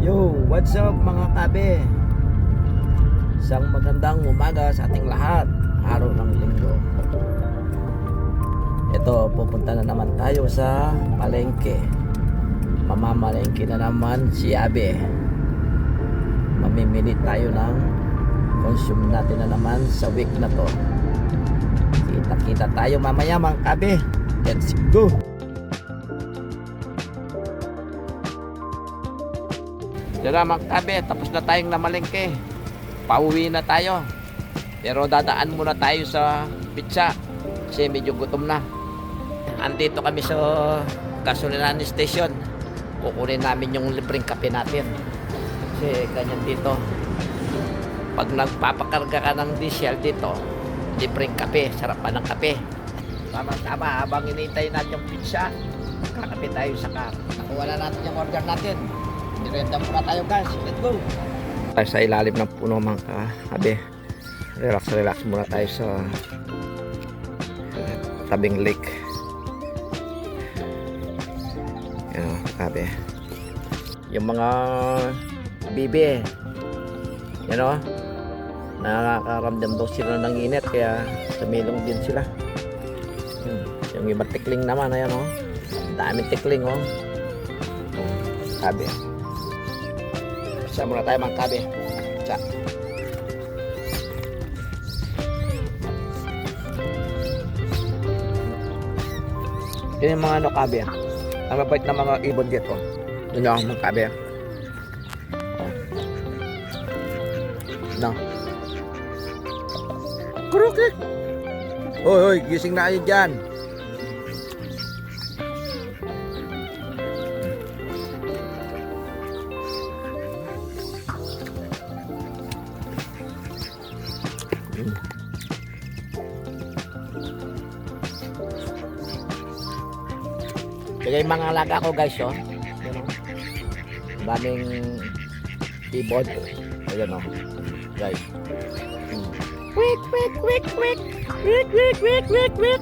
Yo, what's up mga kabe? Isang magandang umaga sa ating lahat. Araw ng linggo. Ito, pupunta na naman tayo sa palengke. Mamamalengke na naman si Abe. Mamimili tayo ng consume natin na naman sa week na to. Kita-kita tayo mamaya mga kabe. Let's go! Tara mga kabe, tapos na tayong namalengke. Pauwi na tayo. Pero dadaan muna tayo sa pizza kasi medyo gutom na. Andito kami sa gasolinahan station. Kukunin namin yung libreng kape natin. Kasi ganyan dito. Pag nagpapakarga ka ng diesel dito, libreng kape, sarap pa ng kape. Tama-tama, habang inintay natin yung pizza, kakape tayo sa car. Nakuha na natin yung order natin. Direnda muna tayo guys, let's go! Tayo sa ilalim ng puno mga kabe. Relax muna tayo sa tabing lake. Yan kabe. Yung mga bibi, yan o, nakakaramdam daw sila ng init kaya sumilong din sila. Yung iba tikling naman, ayan o, daming tikling o. Kabe. Isa muna tayo mga kabe. Isa. Yun yung mga kabe. Ang mabait na mga ibon dito. Yun yung mga kabe. No. Krukik! Hoy, gising na kayo dyan. Kaya yung mga alaga ko guys, oh. Yan, oh. Daming ibon. Ayan, oh. Guys. Quick, quick, quick, quick. Quick, quick, quick, quick, quick.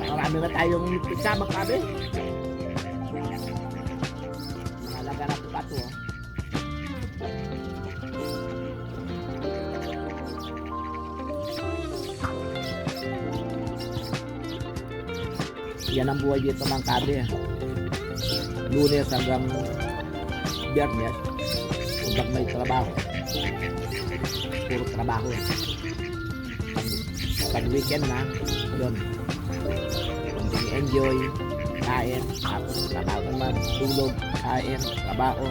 Marami na tayong pizza, mga kabe. Mga alaga na pato, oh. Yan ang buhay dito mga kabe. Lunes hanggang Biyernes, huwag may trabaho. Puro trabaho. Pag weekend na, yun. Kung enjoy, kain, tapos trabaho naman, tulog, kain, trabaho.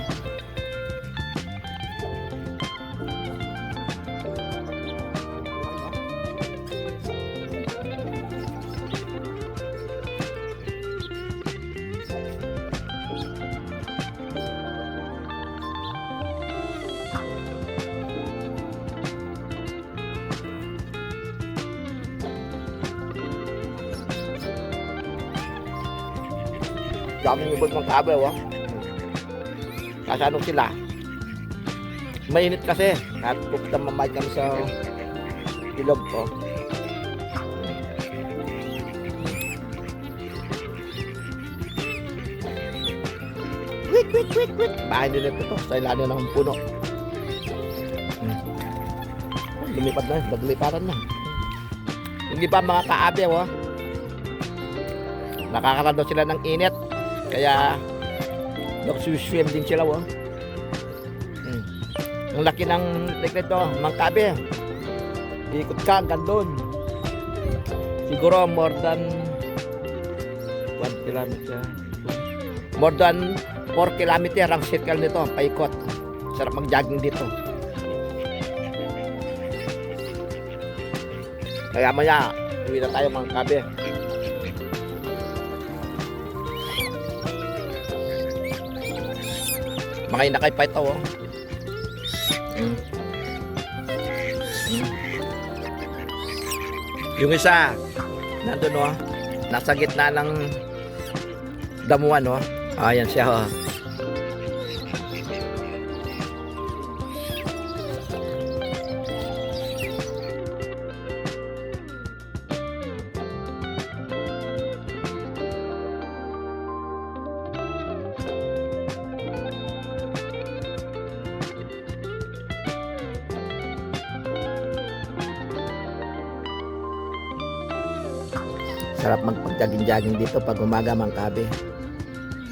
Daming ibon mga kabe, oh. Nasa ano sila? Mainit kasi. At pupunta mamay kami sa ilog, oh. Wait, wait, wait, wait. Bahay nila ito sa ilalim ng puno. Lumipad na, nagliparan na. Yung iba mga kaabe, oh. Nakakarando sila ng init. Kaya nagsuswim din sila, oh. Ang laki ng lake nito, mga kabe. Ikot ka hanggang doon. Siguro more than 1 kilometer. More than 4 kilometer ang circle nito, paikot. Sarap mag-jogging dito. Kaya maya, uwi na tayo mga kabe. Mga inakay pa ito, oh. Yung isa, nandun, oh. Nasa gitna ng damuhan, oh. Ayan siya, oh. Masarap magpag-jogging-jogging dito pag umaga, Mangkabe.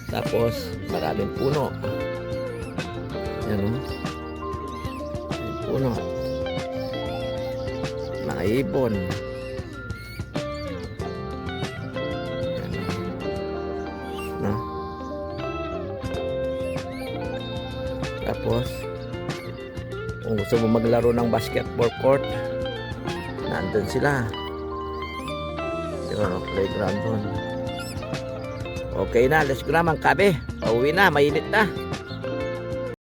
Tapos maraming puno. Yan o. Puno. Mga ibon. Yan o. No? Tapos kung gusto mo maglaro ng basketball court, nandun sila. Yung playground doon. Okay na, let's go na, Mangkabe. Pauwi na, mainit na.